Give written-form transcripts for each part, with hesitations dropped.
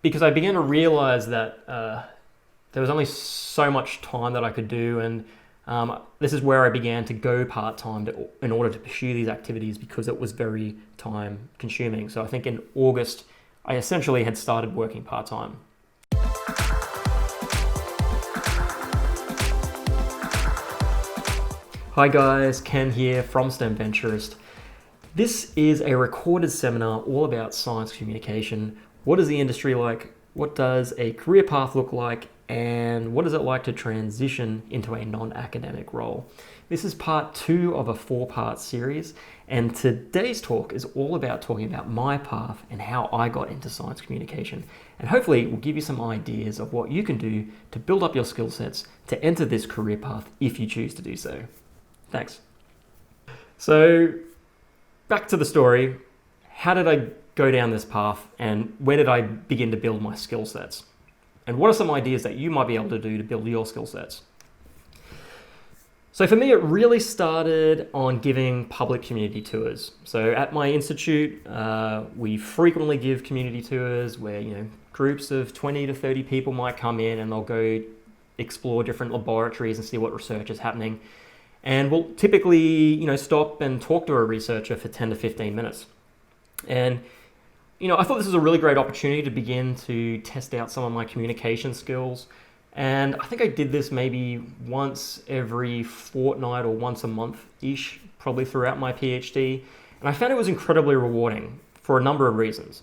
because I began to realize that there was only so much time that I could do, and this is where I began to go part-time in order to pursue these activities because it was very time consuming. So I think in August, I essentially had started working part-time. Hi guys, Ken here from STEM Venturist. This is a recorded seminar all about science communication. What is the industry like? What does a career path look like? And what is it like to transition into a non-academic role? This is part 2 of a 4-part series, and today's talk is all about talking about my path and how I got into science communication. And hopefully it will give you some ideas of what you can do to build up your skill sets to enter this career path if you choose to do so. Thanks. So back to the story. How did I go down this path, and where did I begin to build my skill sets? And what are some ideas that you might be able to do to build your skill sets? So for me, it really started on giving public community tours. So at my institute, we frequently give community tours where, groups of 20 to 30 people might come in and they'll go explore different laboratories and see what research is happening. And we'll typically, stop and talk to a researcher for 10 to 15 minutes. And, I thought this was a really great opportunity to begin to test out some of my communication skills. And I think I did this maybe once every fortnight or once a month-ish, probably throughout my PhD. And I found it was incredibly rewarding for a number of reasons.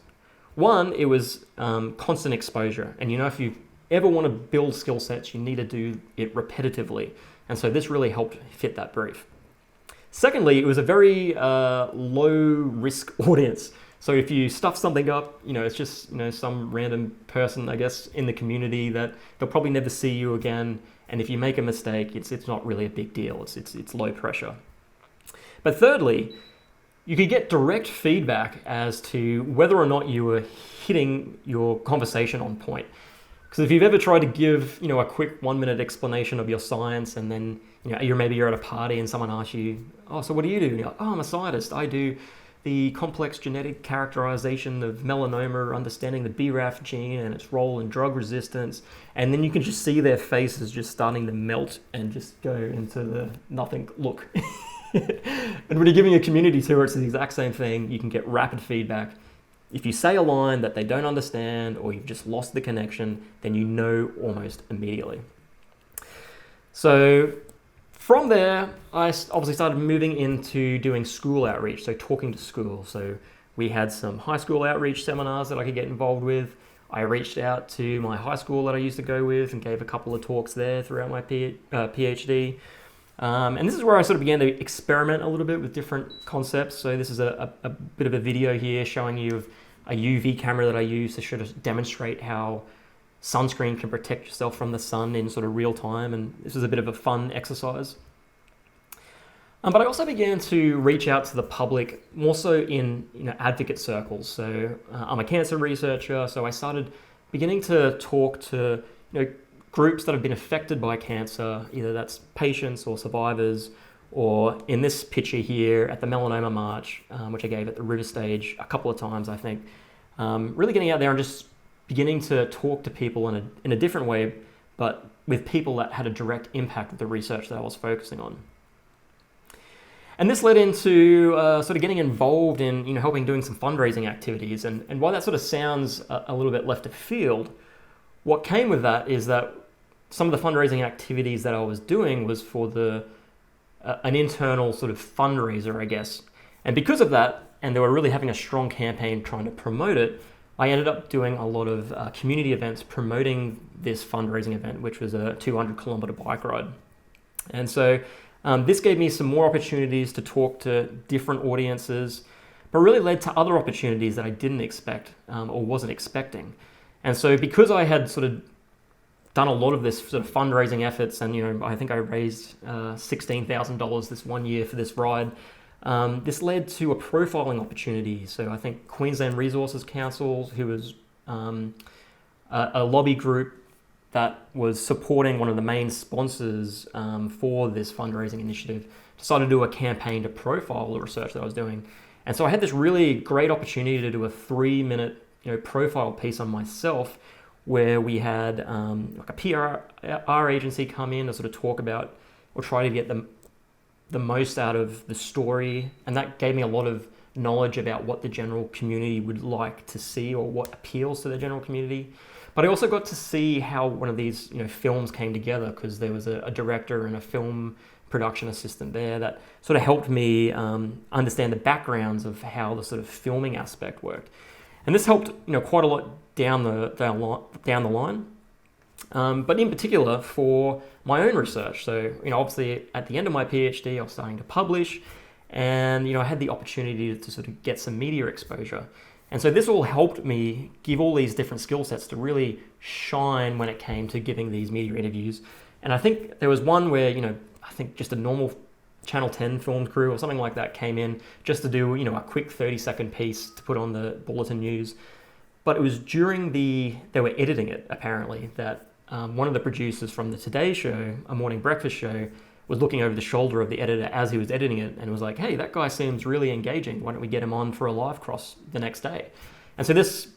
One, it was constant exposure. And if you ever want to build skill sets, you need to do it repetitively. And so this really helped fit that brief. Secondly, it was a very low risk audience. So if you stuff something up, it's just some random person, I guess, in the community that they'll probably never see you again. And if you make a mistake, it's not really a big deal. It's low pressure. But thirdly, you could get direct feedback as to whether or not you were hitting your conversation on point. Because if you've ever tried to give, a quick 1-minute explanation of your science, and then, maybe you're at a party and someone asks you, oh, so what do you do? And you're like, oh, I'm a scientist. I do the complex genetic characterization of melanoma, understanding the BRAF gene and its role in drug resistance. And then you can just see their faces just starting to melt and just go into the nothing look. And when you're giving a community tour, it's the exact same thing. You can get rapid feedback. If you say a line that they don't understand or you've just lost the connection, then you know almost immediately. So from there, I obviously started moving into doing school outreach, so talking to schools. So we had some high school outreach seminars that I could get involved with. I reached out to my high school that I used to go with and gave a couple of talks there throughout my PhD. And this is where I sort of began to experiment a little bit with different concepts. So this is a bit of a video here showing you a UV camera that I use to sort of demonstrate how sunscreen can protect yourself from the sun in sort of real time. And this was a bit of a fun exercise. But I also began to reach out to the public more so in advocate circles. So I'm a cancer researcher, so I started beginning to talk to groups that have been affected by cancer, either that's patients or survivors, or in this picture here at the Melanoma March, which I gave at the River Stage a couple of times, I think. Really getting out there and just beginning to talk to people in a different way, but with people that had a direct impact with the research that I was focusing on. And this led into sort of getting involved in helping doing some fundraising activities. And while that sort of sounds a little bit left of field, what came with that is that some of the fundraising activities that I was doing was for an internal sort of fundraiser, I guess. And because of that, and they were really having a strong campaign trying to promote it, I ended up doing a lot of community events promoting this fundraising event, which was a 200-kilometer bike ride. And so this gave me some more opportunities to talk to different audiences, but really led to other opportunities that I didn't expect or wasn't expecting. And so because I had sort of done a lot of this sort of fundraising efforts, and I think I raised $16,000 this one year for this ride, this led to a profiling opportunity. So I think Queensland Resources Council, who was a lobby group that was supporting one of the main sponsors for this fundraising initiative, decided to do a campaign to profile the research that I was doing. And so I had this really great opportunity to do a 3-minute profile piece on myself, where we had like a PR agency come in to sort of talk about or try to get the most out of the story, and that gave me a lot of knowledge about what the general community would like to see or what appeals to the general community. But I also got to see how one of these films came together, because there was a director and a film production assistant there that sort of helped me understand the backgrounds of how the sort of filming aspect worked. And this helped quite a lot down the line. But in particular for my own research. So, obviously at the end of my PhD, I was starting to publish, and, I had the opportunity to sort of get some media exposure. And so this all helped me give all these different skill sets to really shine when it came to giving these media interviews. And I think there was one where, I think just a normal Channel 10 film crew or something like that came in just to do, a quick 30-second piece to put on the bulletin news. But it was during they were editing it, apparently, that one of the producers from the Today Show, a morning breakfast show, was looking over the shoulder of the editor as he was editing it and was like, hey, that guy seems really engaging. Why don't we get him on for a live cross the next day? And so this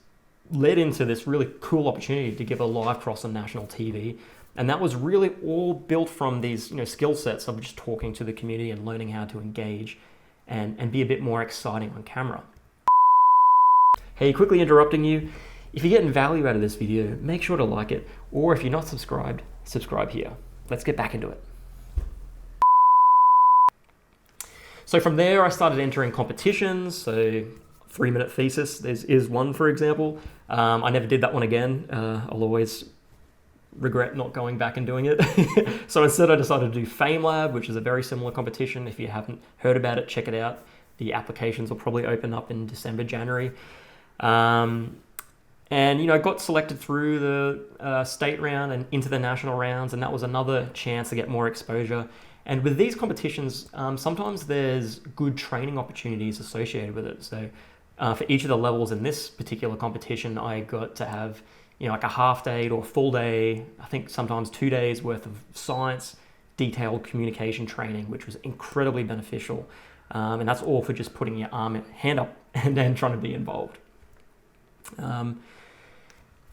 led into this really cool opportunity to give a live cross on national TV. And that was really all built from these skill sets of just talking to the community and learning how to engage and be a bit more exciting on camera. Hey, quickly interrupting you. If you're getting value out of this video, make sure to like it. Or if you're not subscribed, subscribe here. Let's get back into it. So from there, I started entering competitions. So 3-minute thesis is one, for example. I never did that one again. I'll always regret not going back and doing it. So instead, I decided to do FameLab, which is a very similar competition. If you haven't heard about it, check it out. The applications will probably open up in December, January. And, I got selected through the state round and into the national rounds, and that was another chance to get more exposure. And with these competitions, sometimes there's good training opportunities associated with it. So for each of the levels in this particular competition, I got to have, like a half day or full day, I think sometimes 2 days worth of science, detailed communication training, which was incredibly beneficial. And that's all for just putting your hand up and then trying to be involved.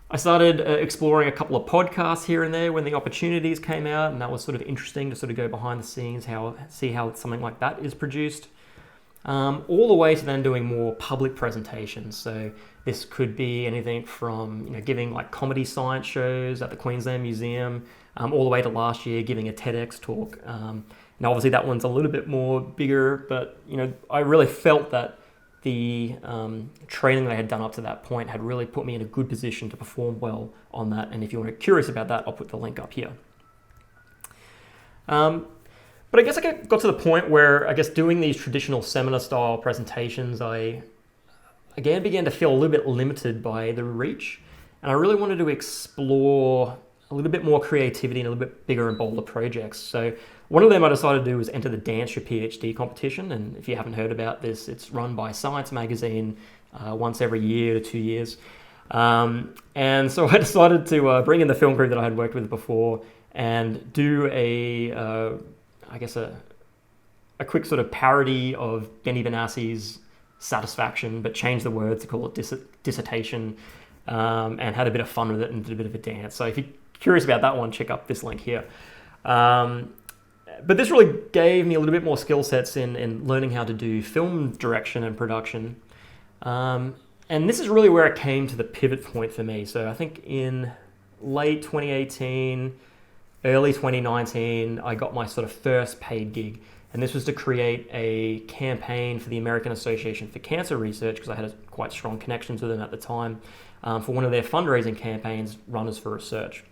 I started exploring a couple of podcasts here and there when the opportunities came out, and that was sort of interesting to sort of go behind the scenes, see how something like that is produced. All the way to then doing more public presentations. So this could be anything from giving like comedy science shows at the Queensland Museum, all the way to last year giving a TEDx talk. Now obviously that one's a little bit more bigger, but I really felt that the training that I had done up to that point had really put me in a good position to perform well on that. And if you're curious about that, I'll put the link up here. But I guess I got to the point where I guess doing these traditional seminar style presentations, I again began to feel a little bit limited by the reach. And I really wanted to explore a little bit more creativity and a little bit bigger and bolder projects. So one of them I decided to do was enter the Dance Your PhD competition. And if you haven't heard about this, it's run by Science Magazine once every year to 2 years. And so I decided to bring in the film crew that I had worked with before and do a quick sort of parody of Benny Benassi's Satisfaction, but changed the words to call it Dissertation, and had a bit of fun with it and did a bit of a dance. So if you're curious about that one, check up this link here. But this really gave me a little bit more skill sets in learning how to do film direction and production. And this is really where it came to the pivot point for me. So I think in late 2018, early 2019, I got my sort of first paid gig. And this was to create a campaign for the American Association for Cancer Research, because I had quite strong connections with them at the time, for one of their fundraising campaigns, Runners for Research.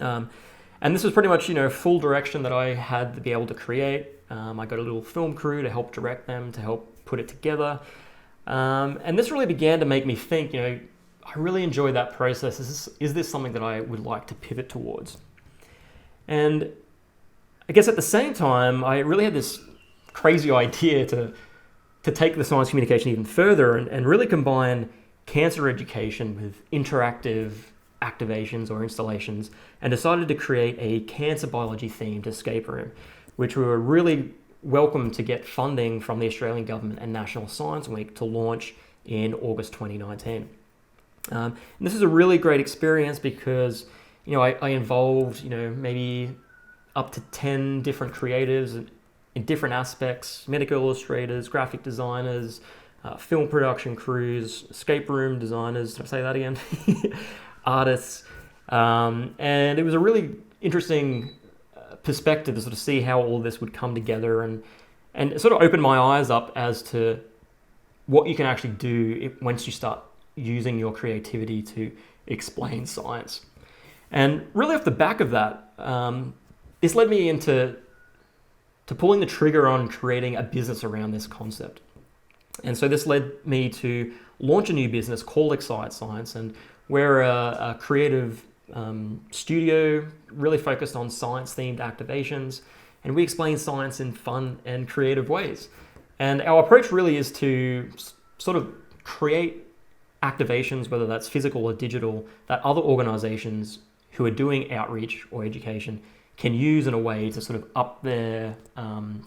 And this was pretty much, full direction that I had to be able to create. I got a little film crew to help direct them, to help put it together. And this really began to make me think, I really enjoy that process. Is this something that I would like to pivot towards? And I guess at the same time, I really had this crazy idea to take the science communication even further and really combine cancer education with interactive activations or installations, and decided to create a cancer biology themed escape room, which we were really welcome to get funding from the Australian government and National Science Week to launch in August 2019. And this is a really great experience because, I involved, maybe up to 10 different creatives in different aspects: medical illustrators, graphic designers, film production crews, escape room designers. Did I say that again? Artists. And it was a really interesting perspective to sort of see how all this would come together, and it sort of opened my eyes up as to what you can actually do once you start using your creativity to explain science. And really off the back of that, this led me into pulling the trigger on creating a business around this concept. And so this led me to launch a new business called Excite Science, and we're a creative studio really focused on science-themed activations, and we explain science in fun and creative ways. And our approach really is to sort of create activations, whether that's physical or digital, that other organizations who are doing outreach or education can use in a way to sort of up their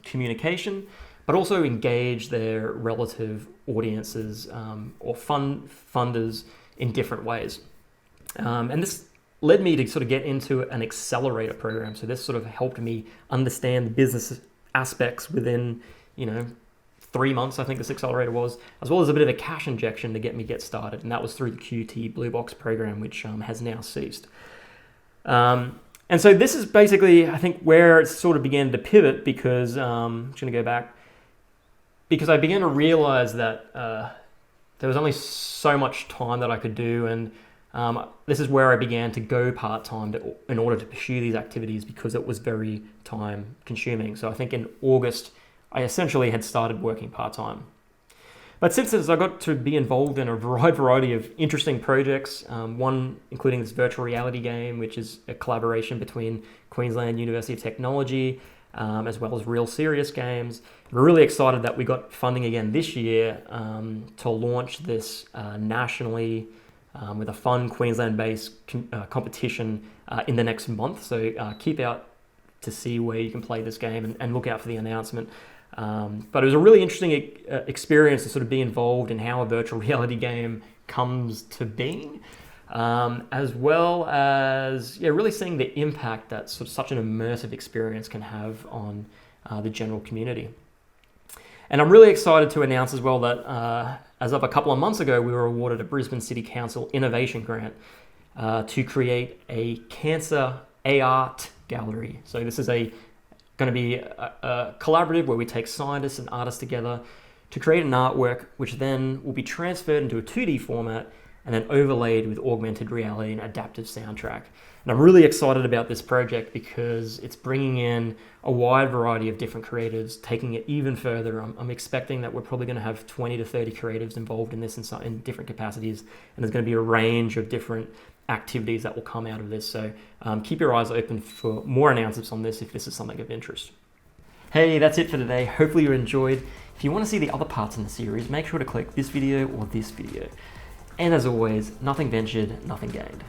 communication, but also engage their relative audiences or funders in different ways. And this led me to sort of get into an accelerator program. So this sort of helped me understand the business aspects within, 3 months, I think this accelerator was, as well as a bit of a cash injection to get started. And that was through the QT Blue Box program, which has now ceased. And so this is basically, I think, where it sort of began to pivot, because I'm just going to go back, because I began to realize that there was only so much time that I could do, and this is where I began to go part-time in order to pursue these activities, because it was very time-consuming. So I think in August, I essentially had started working part-time. But since then, I got to be involved in a wide variety of interesting projects, one including this virtual reality game, which is a collaboration between Queensland University of Technology, as well as Real Serious Games. We're really excited that we got funding again this year to launch this nationally with a fun Queensland-based competition in the next month. So keep out to see where you can play this game and look out for the announcement. But it was a really interesting experience to sort of be involved in how a virtual reality game comes to being, as well as really seeing the impact that sort of such an immersive experience can have on the general community. And I'm really excited to announce as well that as of a couple of months ago, we were awarded a Brisbane City Council Innovation Grant to create a cancer art gallery. So this is going to be a collaborative where we take scientists and artists together to create an artwork, which then will be transferred into a 2D format and then overlaid with augmented reality and adaptive soundtrack. And I'm really excited about this project because it's bringing in a wide variety of different creatives, taking it even further. I'm expecting that we're probably going to have 20 to 30 creatives involved in this in different capacities, and there's going to be a range of different activities that will come out of this. So keep your eyes open for more announcements on this if this is something of interest. Hey, that's it for today. Hopefully you enjoyed. If you want to see the other parts in the series, make sure to click this video or this video. And as always, nothing ventured, nothing gained.